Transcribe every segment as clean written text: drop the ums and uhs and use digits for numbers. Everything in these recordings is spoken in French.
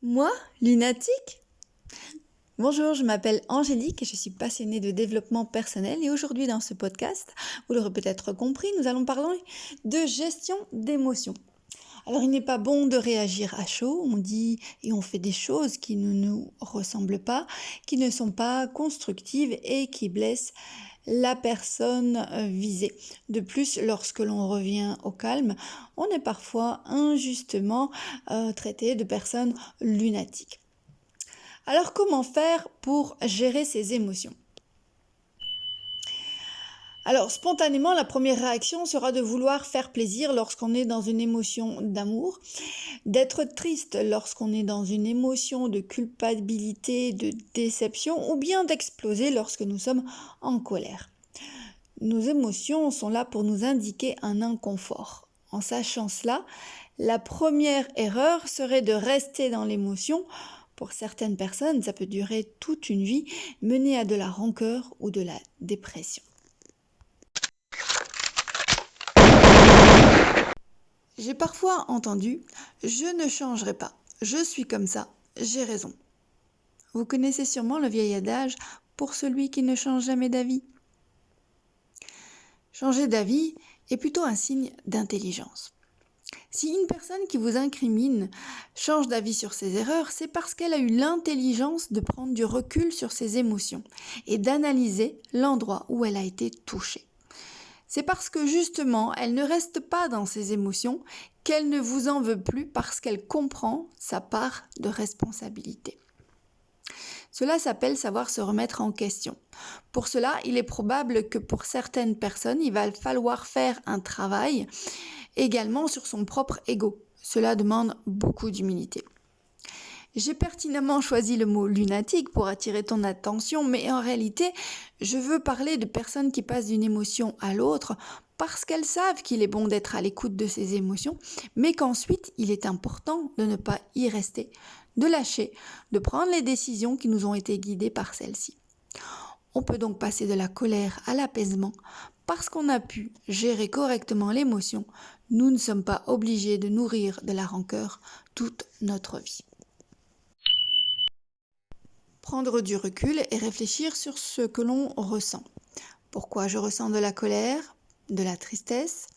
Moi, lunatique? Bonjour, je m'appelle Angélique et je suis passionnée de développement personnel et aujourd'hui dans ce podcast, vous l'aurez peut-être compris, nous allons parler de gestion d'émotions. Alors il n'est pas bon de réagir à chaud, on dit et on fait des choses qui ne nous ressemblent pas, qui ne sont pas constructives et qui blessent la personne visée. De plus, lorsque l'on revient au calme, on est parfois injustement traité de personnes lunatiques. Alors comment faire pour gérer ses émotions? Alors spontanément, la première réaction sera de vouloir faire plaisir lorsqu'on est dans une émotion d'amour, d'être triste lorsqu'on est dans une émotion de culpabilité, de déception ou bien d'exploser lorsque nous sommes en colère. Nos émotions sont là pour nous indiquer un inconfort. En sachant cela, la première erreur serait de rester dans l'émotion. Pour certaines personnes, ça peut durer toute une vie, mener à de la rancœur ou de la dépression. J'ai parfois entendu « je ne changerai pas, je suis comme ça, j'ai raison ». Vous connaissez sûrement le vieil adage « pour celui qui ne change jamais d'avis ». Changer d'avis est plutôt un signe d'intelligence. Si une personne qui vous incrimine change d'avis sur ses erreurs, c'est parce qu'elle a eu l'intelligence de prendre du recul sur ses émotions et d'analyser l'endroit où elle a été touchée. C'est parce que justement, elle ne reste pas dans ses émotions qu'elle ne vous en veut plus parce qu'elle comprend sa part de responsabilité. Cela s'appelle savoir se remettre en question. Pour cela, il est probable que pour certaines personnes, il va falloir faire un travail également sur son propre ego. Cela demande beaucoup d'humilité. J'ai pertinemment choisi le mot lunatique pour attirer ton attention, mais en réalité, je veux parler de personnes qui passent d'une émotion à l'autre parce qu'elles savent qu'il est bon d'être à l'écoute de ces émotions, mais qu'ensuite, il est important de ne pas y rester, de lâcher, de prendre les décisions qui nous ont été guidées par celles-ci. On peut donc passer de la colère à l'apaisement parce qu'on a pu gérer correctement l'émotion. Nous ne sommes pas obligés de nourrir de la rancœur toute notre vie. Prendre du recul et réfléchir sur ce que l'on ressent. Pourquoi je ressens de la colère, de la tristesse?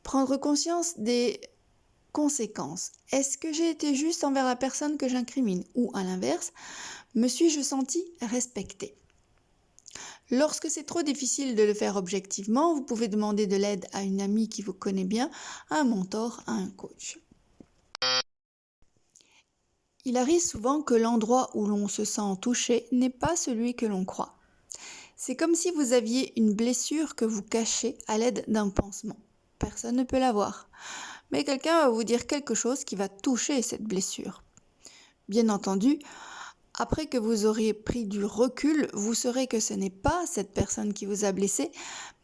Prendre conscience des conséquences. Est-ce que j'ai été juste envers la personne que j'incrimine? Ou à l'inverse, me suis-je senti respectée? Lorsque c'est trop difficile de le faire objectivement, vous pouvez demander de l'aide à une amie qui vous connaît bien, à un mentor, à un coach. Il arrive souvent que l'endroit où l'on se sent touché n'est pas celui que l'on croit. C'est comme si vous aviez une blessure que vous cachez à l'aide d'un pansement. Personne ne peut la voir. Mais quelqu'un va vous dire quelque chose qui va toucher cette blessure. Bien entendu, après que vous auriez pris du recul, vous saurez que ce n'est pas cette personne qui vous a blessé,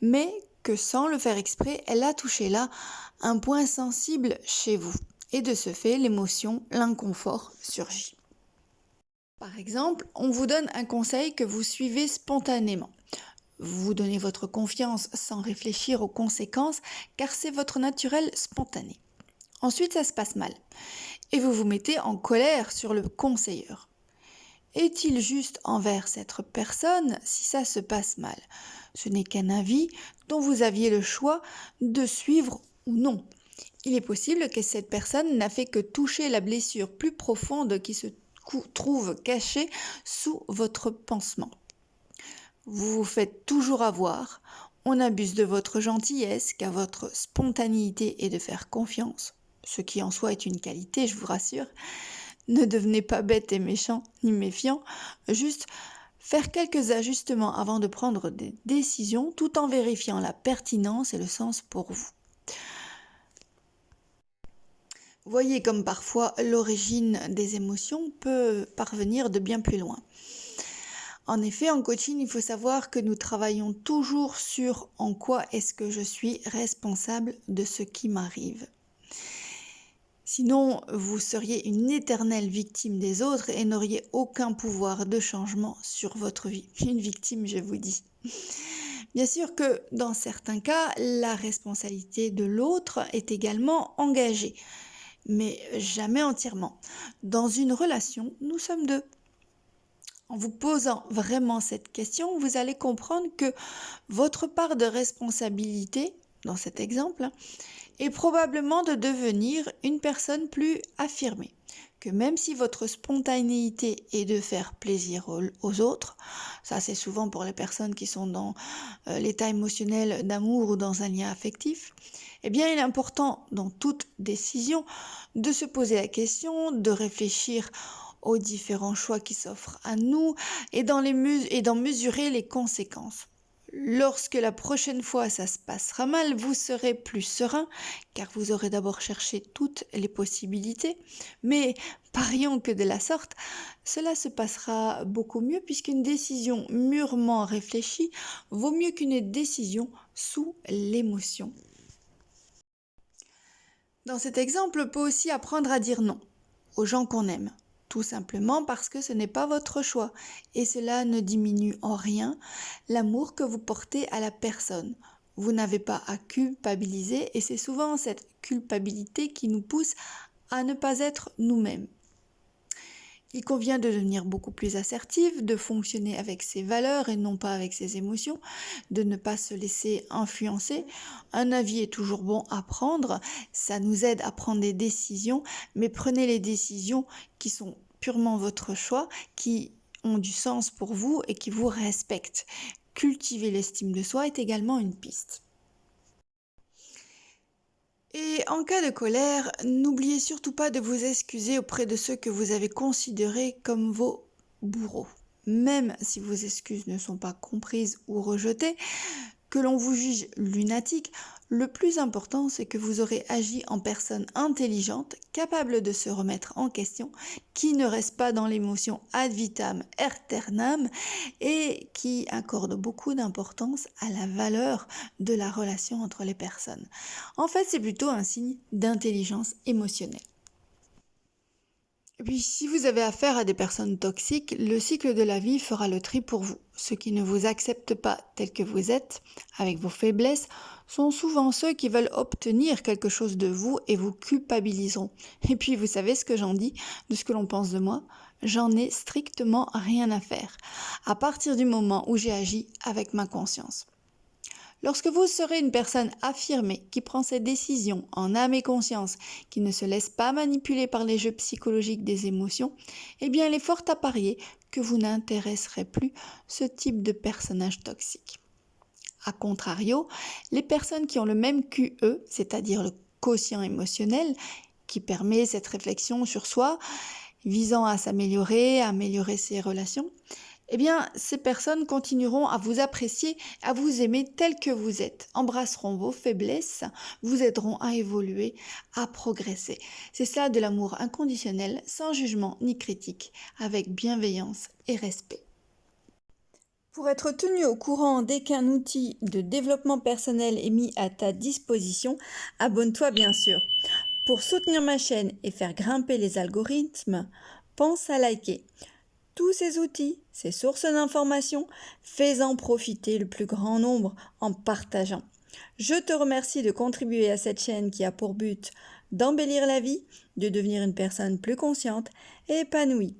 mais que sans le faire exprès, elle a touché là un point sensible chez vous. Et de ce fait, l'émotion, l'inconfort surgit. Par exemple, on vous donne un conseil que vous suivez spontanément. Vous donnez votre confiance sans réfléchir aux conséquences, car c'est votre naturel spontané. Ensuite, ça se passe mal. Et vous vous mettez en colère sur le conseilleur. Est-il juste envers cette personne si ça se passe mal? Ce n'est qu'un avis dont vous aviez le choix de suivre ou non. Il est possible que cette personne n'a fait que toucher la blessure plus profonde qui se trouve cachée sous votre pansement. Vous vous faites toujours avoir, on abuse de votre gentillesse car votre spontanéité est de faire confiance, ce qui en soi est une qualité, je vous rassure. Ne devenez pas bête et méchant ni méfiant, juste faire quelques ajustements avant de prendre des décisions tout en vérifiant la pertinence et le sens pour vous. Voyez comme parfois l'origine des émotions peut parvenir de bien plus loin. En effet, en coaching, il faut savoir que nous travaillons toujours sur en quoi est-ce que je suis responsable de ce qui m'arrive. Sinon, vous seriez une éternelle victime des autres et n'auriez aucun pouvoir de changement sur votre vie. Une victime, je vous dis. Bien sûr que dans certains cas, la responsabilité de l'autre est également engagée. mais jamais entièrement. Dans une relation, nous sommes deux. En vous posant vraiment cette question, vous allez comprendre que votre part de responsabilité, dans cet exemple, est probablement de devenir une personne plus affirmée. Que même si votre spontanéité est de faire plaisir aux autres, ça c'est souvent pour les personnes qui sont dans l'état émotionnel d'amour ou dans un lien affectif, eh bien il est important dans toute décision de se poser la question, de réfléchir aux différents choix qui s'offrent à nous et d'en mesurer les conséquences. Lorsque la prochaine fois ça se passera mal, vous serez plus serein car vous aurez d'abord cherché toutes les possibilités. Mais parions que de la sorte, cela se passera beaucoup mieux puisqu'une décision mûrement réfléchie vaut mieux qu'une décision sous l'émotion. Dans cet exemple, on peut aussi apprendre à dire non aux gens qu'on aime. Tout simplement parce que ce n'est pas votre choix et cela ne diminue en rien l'amour que vous portez à la personne. Vous n'avez pas à culpabiliser et c'est souvent cette culpabilité qui nous pousse à ne pas être nous-mêmes. Il convient de devenir beaucoup plus assertif, de fonctionner avec ses valeurs et non pas avec ses émotions, de ne pas se laisser influencer. Un avis est toujours bon à prendre, ça nous aide à prendre des décisions, mais prenez les décisions qui sont purement votre choix, qui ont du sens pour vous et qui vous respectent. Cultiver l'estime de soi est également une piste. Et en cas de colère, n'oubliez surtout pas de vous excuser auprès de ceux que vous avez considérés comme vos bourreaux. Même si vos excuses ne sont pas comprises ou rejetées, que l'on vous juge lunatique, le plus important c'est que vous aurez agi en personne intelligente, capable de se remettre en question, qui ne reste pas dans l'émotion ad vitam aeternam et qui accorde beaucoup d'importance à la valeur de la relation entre les personnes. En fait, c'est plutôt un signe d'intelligence émotionnelle. Et puis, si vous avez affaire à des personnes toxiques, le cycle de la vie fera le tri pour vous. Ceux qui ne vous acceptent pas tel que vous êtes, avec vos faiblesses, sont souvent ceux qui veulent obtenir quelque chose de vous et vous culpabiliseront. Et puis, vous savez ce que j'en dis, de ce que l'on pense de moi? J'en ai strictement rien à faire, à partir du moment où j'ai agi avec ma conscience. Lorsque vous serez une personne affirmée, qui prend ses décisions en âme et conscience, qui ne se laisse pas manipuler par les jeux psychologiques des émotions, eh bien il est fort à parier que vous n'intéresserez plus ce type de personnage toxique. A contrario, les personnes qui ont le même QE, c'est-à-dire le quotient émotionnel, qui permet cette réflexion sur soi, visant à s'améliorer, à améliorer ses relations, eh bien, ces personnes continueront à vous apprécier, à vous aimer tel que vous êtes, embrasseront vos faiblesses, vous aideront à évoluer, à progresser. C'est ça de l'amour inconditionnel, sans jugement ni critique, avec bienveillance et respect. Pour être tenu au courant dès qu'un outil de développement personnel est mis à ta disposition, abonne-toi bien sûr. Pour soutenir ma chaîne et faire grimper les algorithmes, pense à liker. Tous ces outils, ces sources d'informations, fais-en profiter le plus grand nombre en partageant. Je te remercie de contribuer à cette chaîne qui a pour but d'embellir la vie, de devenir une personne plus consciente et épanouie.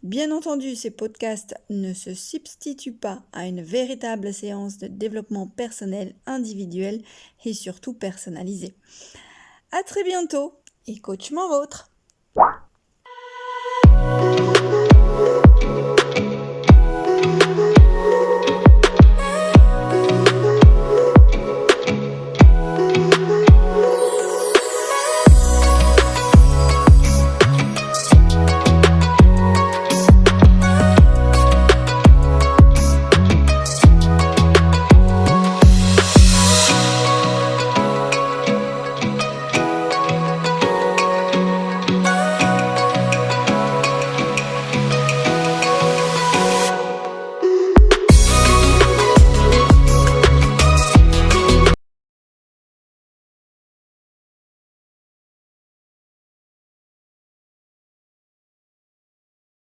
Bien entendu, ces podcasts ne se substituent pas à une véritable séance de développement personnel individuel et surtout personnalisé. À très bientôt et coachement vôtre!